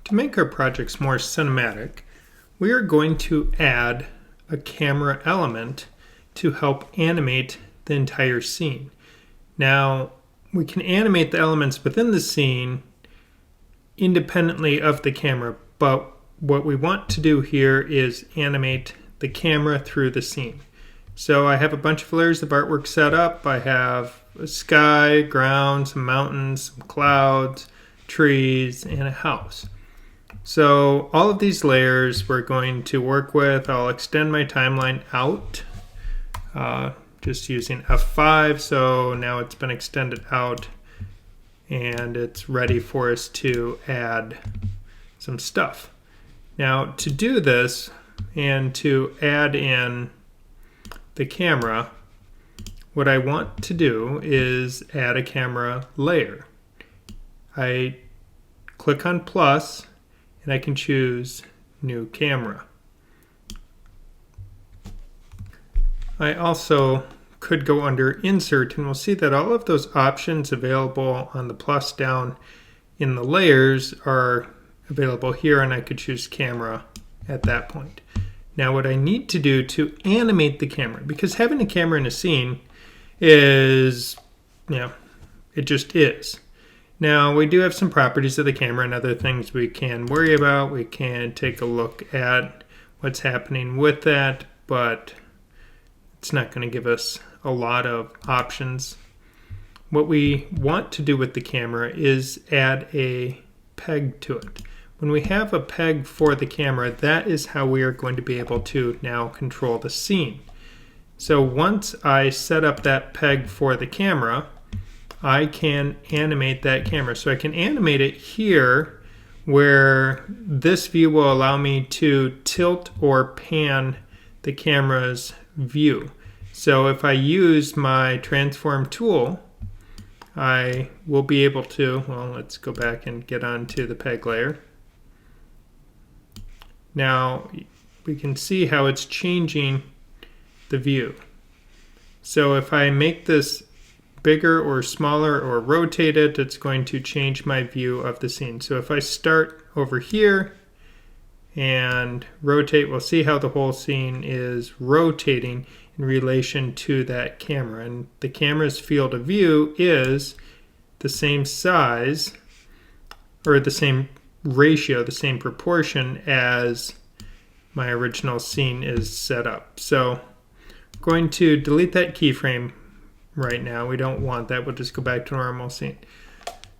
To make our projects more cinematic, we are going to add a camera element to help animate the entire scene. Now, we can animate the elements within the scene independently of the camera, but what we want to do here is animate the camera through the scene. So I have a bunch of layers of artwork set up. I have a sky, ground, some mountains, some clouds, trees, and a house. So all of these layers we're going to work with. I'll extend my timeline out just using F5. So now it's been extended out and it's ready for us to add some stuff. Now to do this and to add in the camera, what I want to do is add a camera layer. I click on plus and I can choose new camera. I also could go under insert and we'll see that all of those options available on the plus down in the layers are available here, and I could choose camera at that point. Now what I need to do to animate the camera, because having a camera in a scene is, it just is. Now we do have some properties of the camera and other things we can worry about. We can take a look at what's happening with that, but it's not going to give us a lot of options. What we want to do with the camera is add a peg to it. When we have a peg for the camera, that is how we are going to be able to now control the scene. So once I set up that peg for the camera, I can animate that camera. So I can animate it here where this view will allow me to tilt or pan the camera's view. So if I use my transform tool, I will be able to, well, let's go back and get onto the peg layer. Now we can see how it's changing the view. So if I make this bigger or smaller or rotate it, it's going to change my view of the scene. So if I start over here and rotate, we'll see how the whole scene is rotating in relation to that camera. And the camera's field of view is the same size, or the same ratio, the same proportion as my original scene is set up. So I'm going to delete that keyframe right now. We don't want that. We'll just go back to normal scene.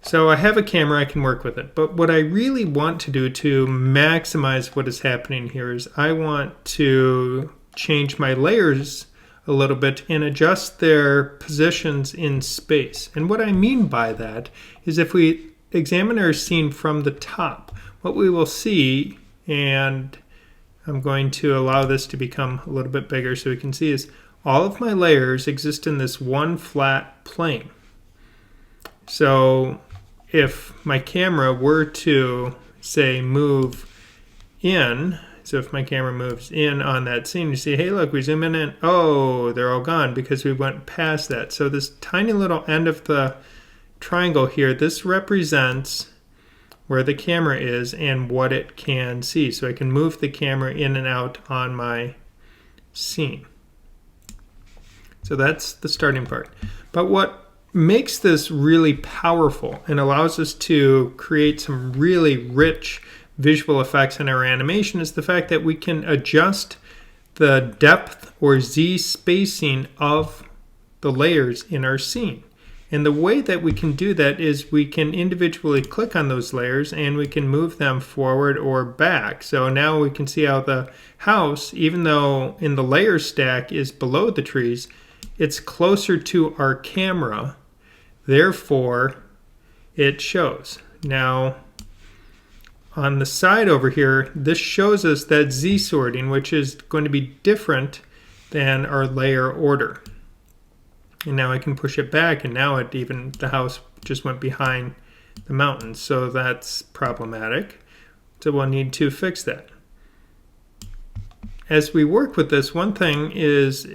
So I have a camera, I can work with it. But what I really want to do to maximize what is happening here is I want to change my layers a little bit and adjust their positions in space. And what I mean by that is if we examine our scene from the top, what we will see, and I'm going to allow this to become a little bit bigger so we can see, is all of my layers exist in this one flat plane. So if my camera were to, say, move in, so if my camera moves in on that scene, you see, hey, look, we zoom in and, oh, they're all gone because we went past that. So this tiny little end of the triangle here, this represents where the camera is and what it can see. So I can move the camera in and out on my scene. So that's the starting part. But what makes this really powerful and allows us to create some really rich visual effects in our animation is the fact that we can adjust the depth or Z spacing of the layers in our scene. And the way that we can do that is we can individually click on those layers and we can move them forward or back. So now we can see how the house, even though in the layer stack is below the trees, it's closer to our camera, therefore it shows. Now on the side over here, this shows us that Z sorting, which is going to be different than our layer order. And now I can push it back, and now the house just went behind the mountains, so that's problematic. So we'll need to fix that. As we work with this, one thing is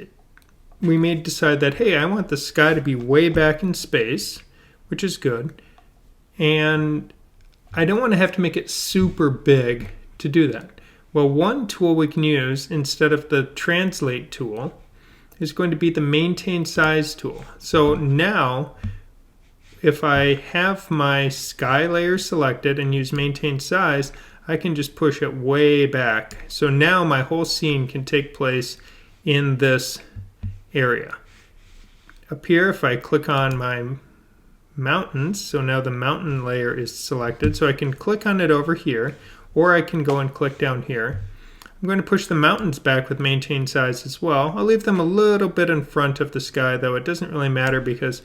we may decide that, hey, I want the sky to be way back in space, which is good. And I don't want to have to make it super big to do that. Well, one tool we can use instead of the translate tool is going to be the maintain size tool. So now, if I have my sky layer selected and use maintain size, I can just push it way back. So now my whole scene can take place in this area. Up here, if I click on my mountains, so now the mountain layer is selected, so I can click on it over here, or I can go and click down here. I'm going to push the mountains back with maintain size as well. I'll leave them a little bit in front of the sky, though it doesn't really matter because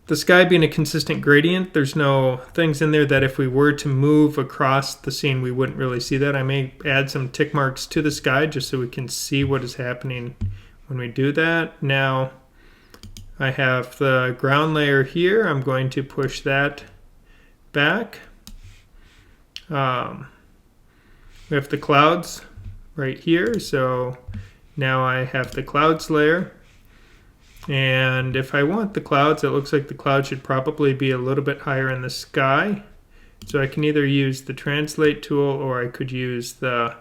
the sky being a consistent gradient, there's no things in there that if we were to move across the scene, we wouldn't really see that. I may add some tick marks to the sky just so we can see what is happening when we do that. Now I have the ground layer here. I'm going to push that back. We have the clouds right here, so now I have the clouds layer, and if I want the clouds, it looks like the clouds should probably be a little bit higher in the sky, so I can either use the translate tool or I could use the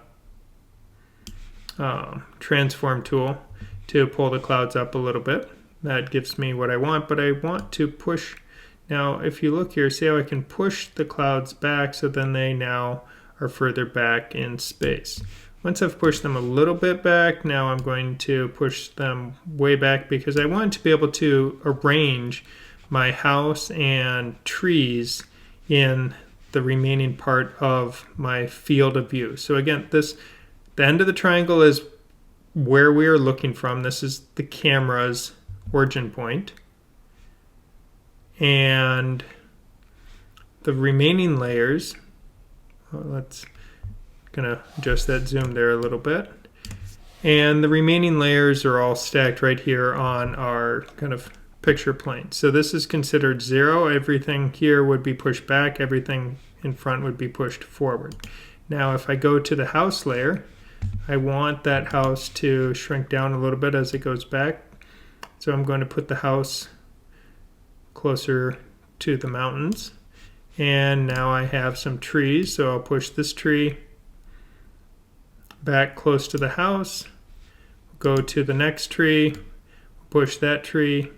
transform tool to pull the clouds up a little bit. That gives me what I want, but I want to push. Now if you look here, see how I can push the clouds back so then they now are further back in space. Once I've pushed them a little bit back, now I'm going to push them way back because I want to be able to arrange my house and trees in the remaining part of my field of view. So again, the end of the triangle is where we are looking from. This is the camera's origin point. And the remaining layers, let's gonna adjust that zoom there a little bit. And the remaining layers are all stacked right here on our kind of picture plane. So this is considered 0. Everything here would be pushed back. Everything in front would be pushed forward. Now if I go to the house layer, I want that house to shrink down a little bit as it goes back. So I'm going to put the house closer to the mountains. And now I have some trees, so I'll push this tree back close to the house, go to the next tree, push that tree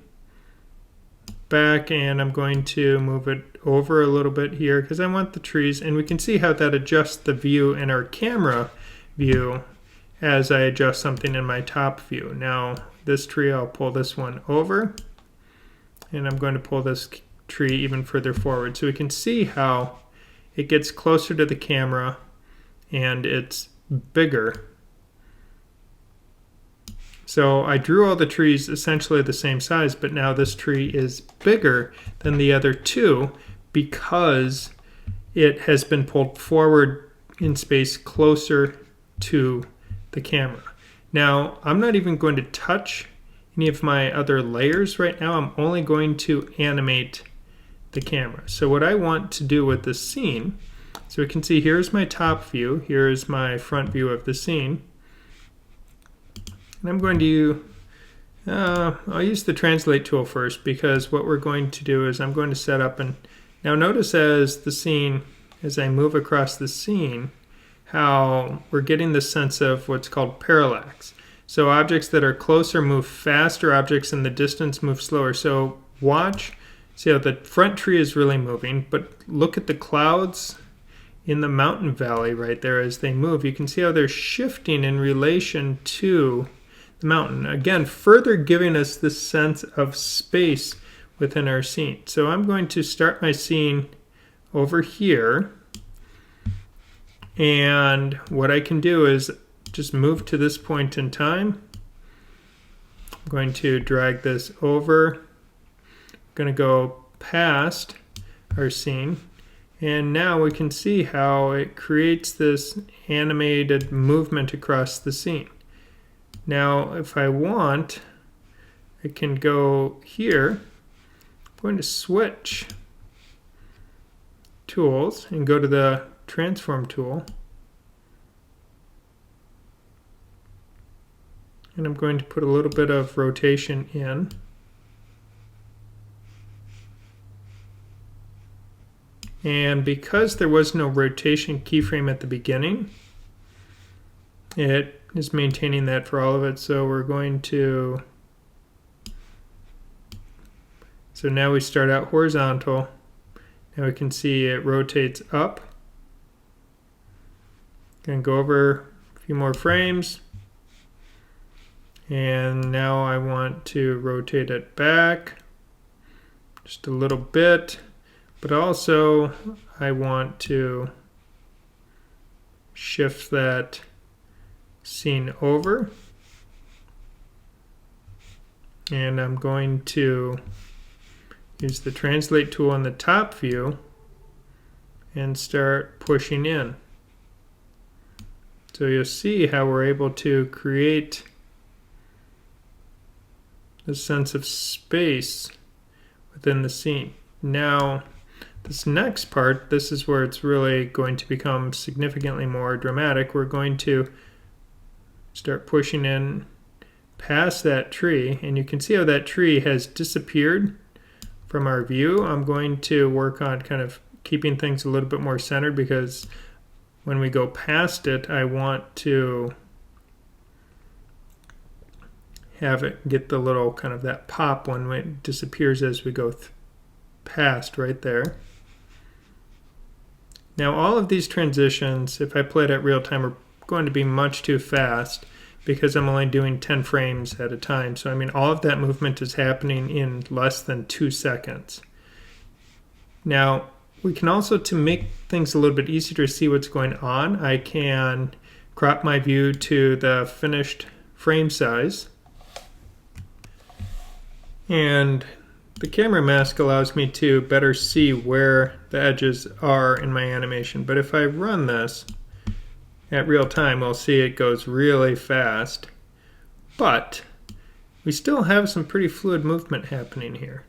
back, and I'm going to move it over a little bit here because I want the trees, and we can see how that adjusts the view in our camera view as I adjust something in my top view. Now this tree, I'll pull this one over, and I'm going to pull this tree even further forward so we can see how it gets closer to the camera and it's bigger. So I drew all the trees essentially the same size, but now this tree is bigger than the other two because it has been pulled forward in space closer to the camera. Now I'm not even going to touch any of my other layers right now. I'm only going to animate the camera. So what I want to do with this scene, so we can see here's my top view, here's my front view of the scene. And I'm going to, I'll use the translate tool first because what we're going to do is I'm going to set up, and now notice as the scene, as I move across the scene, how we're getting the sense of what's called parallax. So objects that are closer move faster, objects in the distance move slower. So watch, see how the front tree is really moving, but look at the clouds in the mountain valley right there as they move. You can see how they're shifting in relation to the mountain. Again, further giving us this sense of space within our scene. So I'm going to start my scene over here, and what I can do is just move to this point in time. I'm going to drag this over. I'm going to go past our scene, and now we can see how it creates this animated movement across the scene. Now if I want, I can go here. I'm going to switch tools and go to the transform tool, and I'm going to put a little bit of rotation in. And because there was no rotation keyframe at the beginning, it is maintaining that for all of it. So we're going to, so now we start out horizontal. Now we can see it rotates up. Going to go over a few more frames. And now I want to rotate it back just a little bit, but also I want to shift that scene over. And I'm going to use the translate tool on the top view and start pushing in. So you'll see how we're able to create a sense of space within the scene. Now, this next part, this is where it's really going to become significantly more dramatic. We're going to start pushing in past that tree, and you can see how that tree has disappeared from our view. I'm going to work on kind of keeping things a little bit more centered, because when we go past it, I want to have it get the little kind of that pop when it disappears as we go past right there. Now all of these transitions, if I play it at real time, are going to be much too fast because I'm only doing 10 frames at a time. So I mean, all of that movement is happening in less than 2 seconds. Now we can also, to make things a little bit easier to see what's going on, I can crop my view to the finished frame size. And the camera mask allows me to better see where the edges are in my animation. But if I run this at real time, we'll see it goes really fast. But we still have some pretty fluid movement happening here.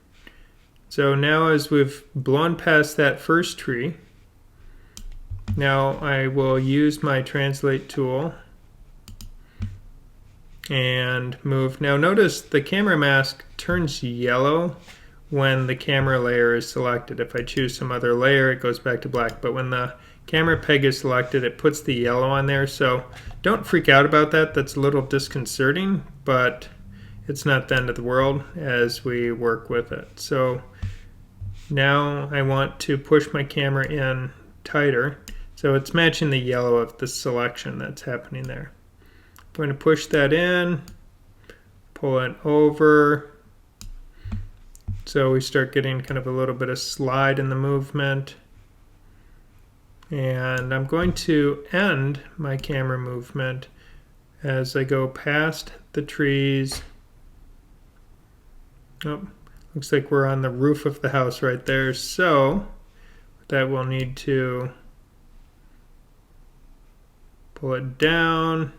So now as we've blown past that first tree, now I will use my translate tool and move. Now notice the camera mask turns yellow when the camera layer is selected. If I choose some other layer, it goes back to black. But when the camera peg is selected, it puts the yellow on there. So don't freak out about that. That's a little disconcerting, but it's not the end of the world as we work with it. So now I want to push my camera in tighter. So it's matching the yellow of the selection that's happening there. I'm going to push that in, pull it over. So we start getting kind of a little bit of slide in the movement. And I'm going to end my camera movement as I go past the trees. Oh, looks like we're on the roof of the house right there. So that we'll need to pull it down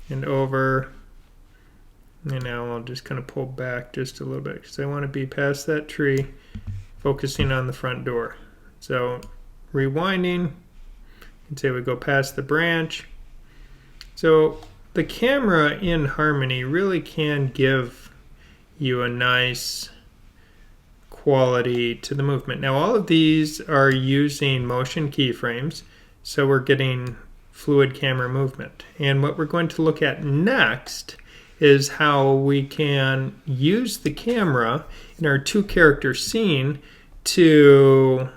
and over. And now I'll just kind of pull back just a little bit because I want to be past that tree, focusing on the front door. So rewinding, and say we go past the branch. So the camera in Harmony really can give you a nice quality to the movement. Now all of these are using motion keyframes, so we're getting fluid camera movement. And what we're going to look at next is how we can use the camera in our 2-character scene to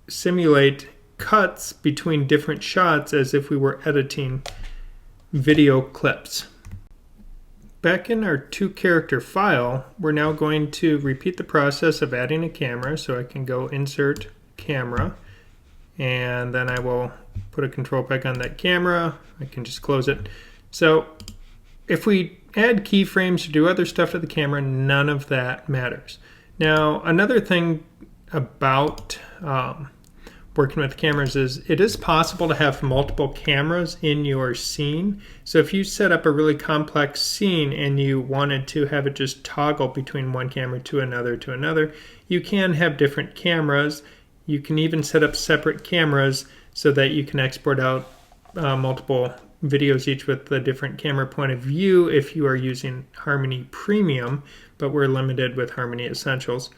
simulate cuts between different shots as if we were editing video clips. Back in our 2-character file, we're now going to repeat the process of adding a camera. So I can go insert camera, and then I will put a control peg on that camera. I can just close it. So if we add keyframes or do other stuff to the camera, none of that matters. Now, another thing about working with cameras is it is possible to have multiple cameras in your scene. So if you set up a really complex scene and you wanted to have it just toggle between one camera to another, you can have different cameras. You can even set up separate cameras so that you can export out multiple videos, each with a different camera point of view if you are using Harmony Premium, but we're limited with Harmony Essentials.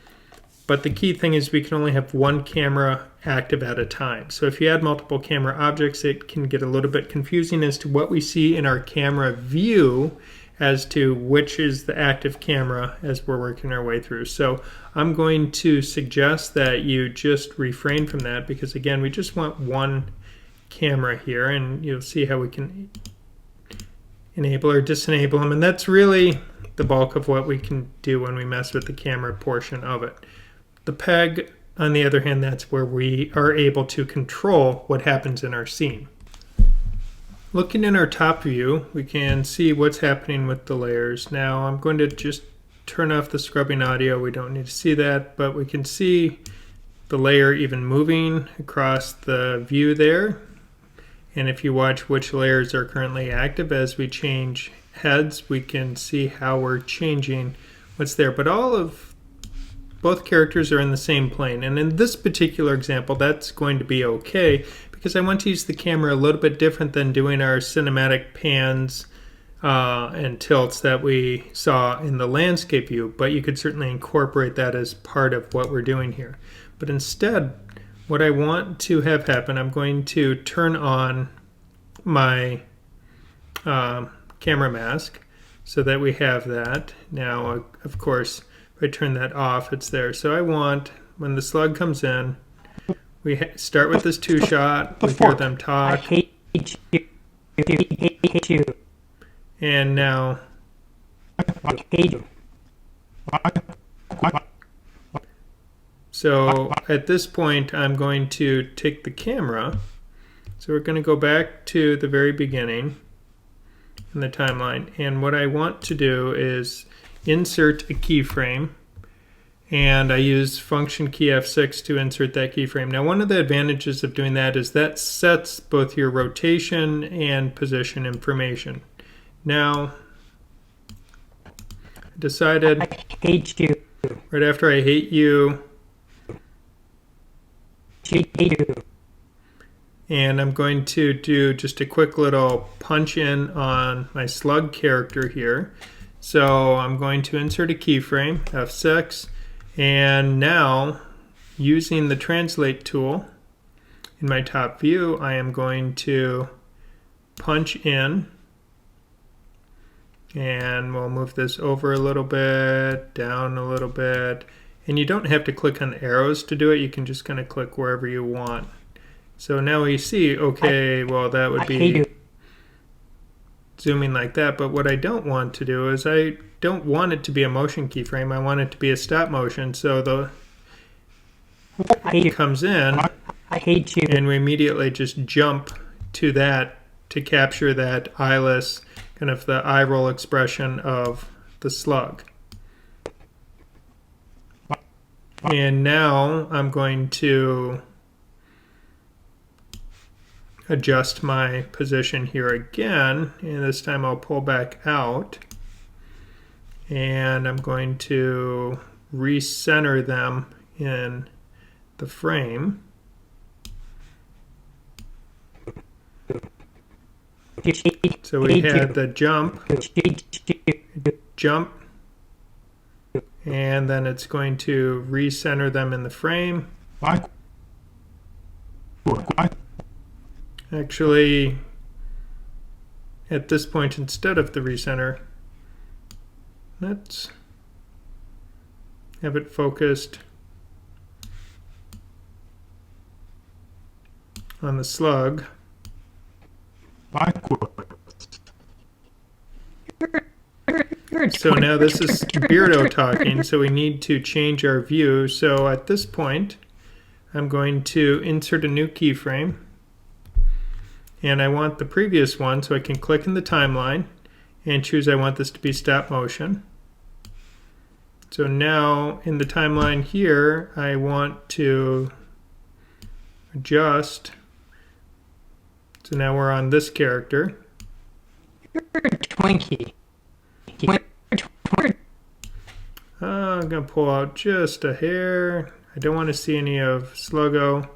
But the key thing is we can only have one camera active at a time. So if you add multiple camera objects, it can get a little bit confusing as to what we see in our camera view as to which is the active camera as we're working our way through. So I'm going to suggest that you just refrain from that, because again, we just want one camera here, and you'll see how we can enable or disable them. And that's really the bulk of what we can do when we mess with the camera portion of it. The peg, on the other hand, that's where we are able to control what happens in our scene. Looking in our top view, we can see what's happening with the layers. Now I'm going to just turn off the scrubbing audio. We don't need to see that, but we can see the layer even moving across the view there. And if you watch which layers are currently active as we change heads, we can see how we're changing what's there. But both characters are in the same plane. And in this particular example, that's going to be okay, because I want to use the camera a little bit different than doing our cinematic pans and tilts that we saw in the landscape view. But you could certainly incorporate that as part of what we're doing here. But instead, what I want to have happen, I'm going to turn on my camera mask so that we have that. Now, of course, if I turn that off, it's there. So I want, when the slug comes in, we start with this two shot, we hear them talk. I hate you. I hate you. And now, I hate you. so at this point, I'm going to take the camera. So we're going to go back to the very beginning in the timeline. And what I want to do is insert a keyframe. And I use function key F6 to insert that keyframe. Now, one of the advantages of doing that is that sets both your rotation and position information. Now, I decided I hate you. right after I hate you, Hate you. and I'm going to do just a quick little punch in on my slug character here. So I'm going to insert a keyframe, F6, and now using the translate tool in my top view, I am going to punch in, and we'll move this over a little bit, down a little bit, and you don't have to click on the arrows to do it. You can just kind of click wherever you want. So now we see, okay, well, that would be zooming like that, but what I don't want to do is I don't want it to be a motion keyframe. I want it to be a stop motion. So it comes in, I hate you. and we immediately just jump to that to capture that eyeless, kind of the eye roll expression of the slug. And now I'm going to adjust my position here again, and this time I'll pull back out, and I'm going to recenter them in the frame. So we had the jump, and then it's going to recenter them in the frame. Actually, at this point, instead of the recenter, let's have it focused on the slug. So now this is Beardo talking, so we need to change our view. So at this point, I'm going to insert a new keyframe. And I want the previous one, so I can click in the timeline and choose I want this to be stop motion. So now in the timeline here, I want to adjust. So now we're on this character. You're a Twinkie. I'm going to pull out just a hair. I don't want to see any of Sluggo.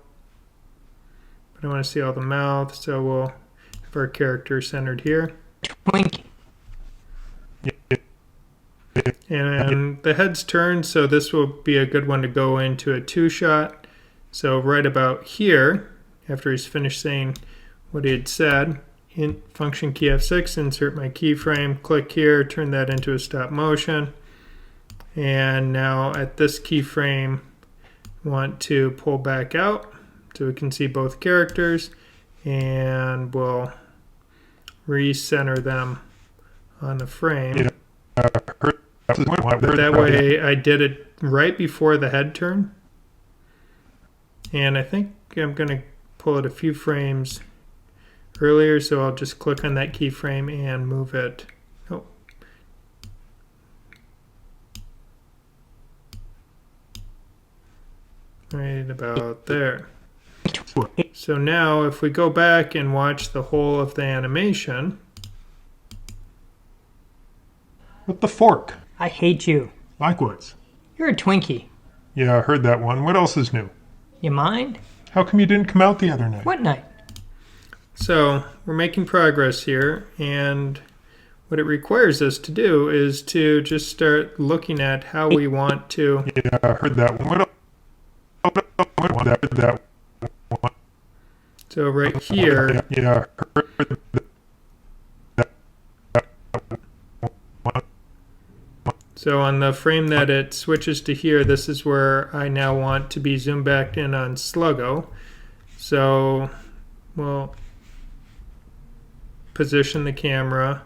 I want to see all the mouth, so we'll have our character centered here. Twinkie. And the head's turned, so this will be a good one to go into a two-shot. So right about here, after he's finished saying what he had said, in function key F6, insert my keyframe, click here, turn that into a stop motion. And now at this keyframe, want to pull back out so we can see both characters, and we'll recenter them on the frame. But that way I did it right before the head turn. And I think I'm going to pull it a few frames earlier, so I'll just click on that keyframe and move it. Oh. Right about there. So now if we go back and watch the whole of the animation. With the fork. I hate you. Likewise. You're a Twinkie. Yeah, I heard that one. What else is new? You mind? How come you didn't come out the other night? What night? So we're making progress here, and what it requires us to do is to just start looking at how we want to. Yeah, I heard that one. What that one? So right here, Yeah, I heard so on the frame that it switches to here, this is where I now want to be zoomed back in on Sluggo. So we'll position the camera.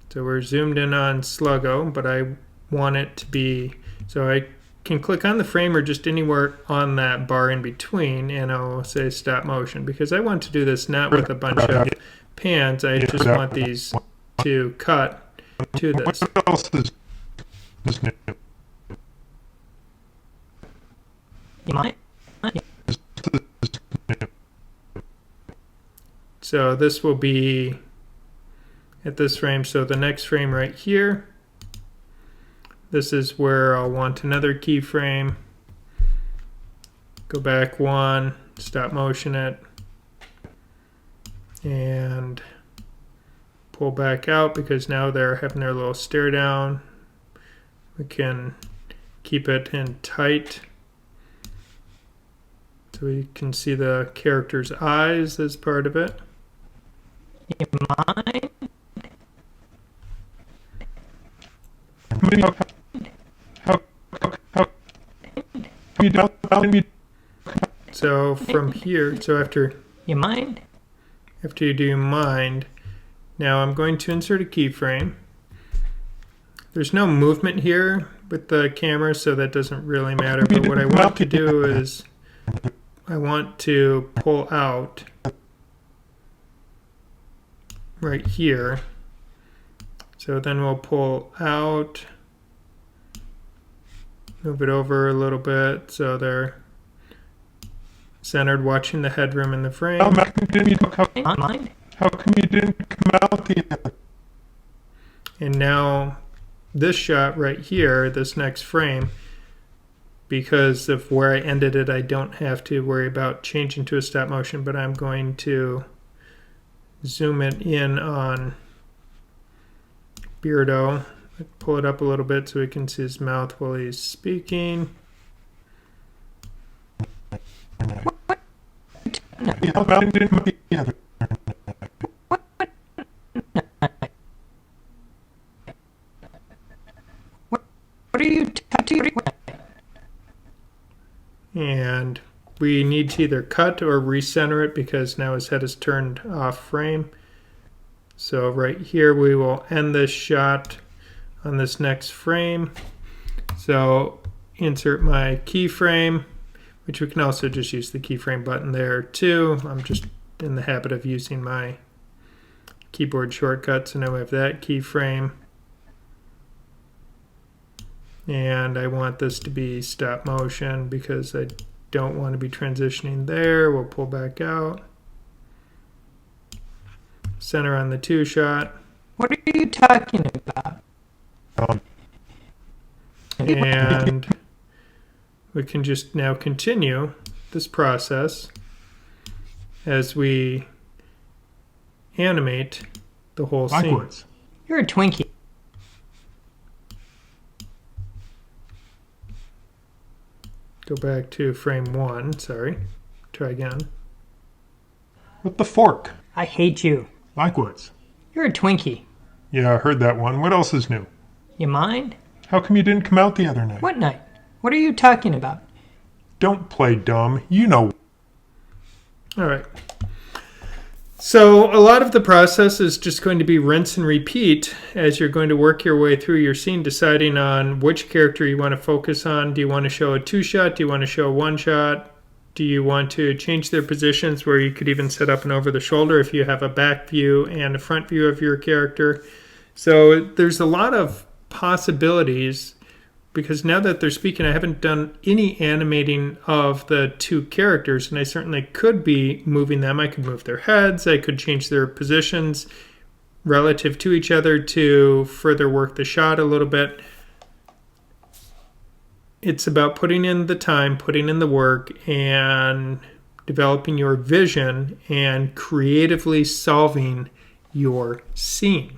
So we're zoomed in on Sluggo, but I want it to be, so I can click on the frame or just anywhere on that bar in between, and I'll say stop motion, because I want to do this not with a bunch of pans. I just want these to cut to this. What else is new? You mind? So this will be at this frame. So the next frame right here, this is where I'll want another keyframe. Go back one, stop motion it, and pull back out, because now they're having their little stare down. We can keep it in tight so we can see the character's eyes as part of it. You mind? So from here, so after You mind? you do mind, now I'm going to insert a keyframe. There's no movement here with the camera, so that doesn't really matter. But what I want to do is I want to pull out right here. So then we'll pull out, move it over a little bit so they're centered, watching the headroom in the frame. Mind? How come you didn't come out the other? And now this shot right here, this next frame, because of where I ended it, I don't have to worry about changing to a stop motion, but I'm going to zoom it in on Beardo. Pull it up a little bit so we can see his mouth while he's speaking. What are you tattooing? And we need to either cut or recenter it, because now his head is turned off frame. So right here we will end this shot on this next frame. So insert my keyframe, which we can also just use the keyframe button there too. I'm just in the habit of using my keyboard shortcut, so now we have that keyframe. And I want this to be stop motion because I don't want to be transitioning there. We'll pull back out. Center on the two shot. What are you talking about? And we can just now continue this process as we animate the whole scene. Likewise. You're a Twinkie. Go back to frame 1. Sorry. Try again. With the fork. I hate you. Likewise. You're a Twinkie. Yeah, I heard that one. What else is new? You mind? How come you didn't come out the other night? What night? What are you talking about? Don't play dumb. You know. All right. So a lot of the process is just going to be rinse and repeat as you're going to work your way through your scene, deciding on which character you want to focus on. Do you want to show a 2-shot? Do you want to show a 1-shot? Do you want to change their positions where you could even set up an over the shoulder if you have a back view and a front view of your character? So there's a lot of possibilities, because now that they're speaking, I haven't done any animating of the two characters, and I certainly could be moving them. I could move their heads. I could change their positions relative to each other to further work the shot a little bit. It's about putting in the time, putting in the work, and developing your vision and creatively solving your scene.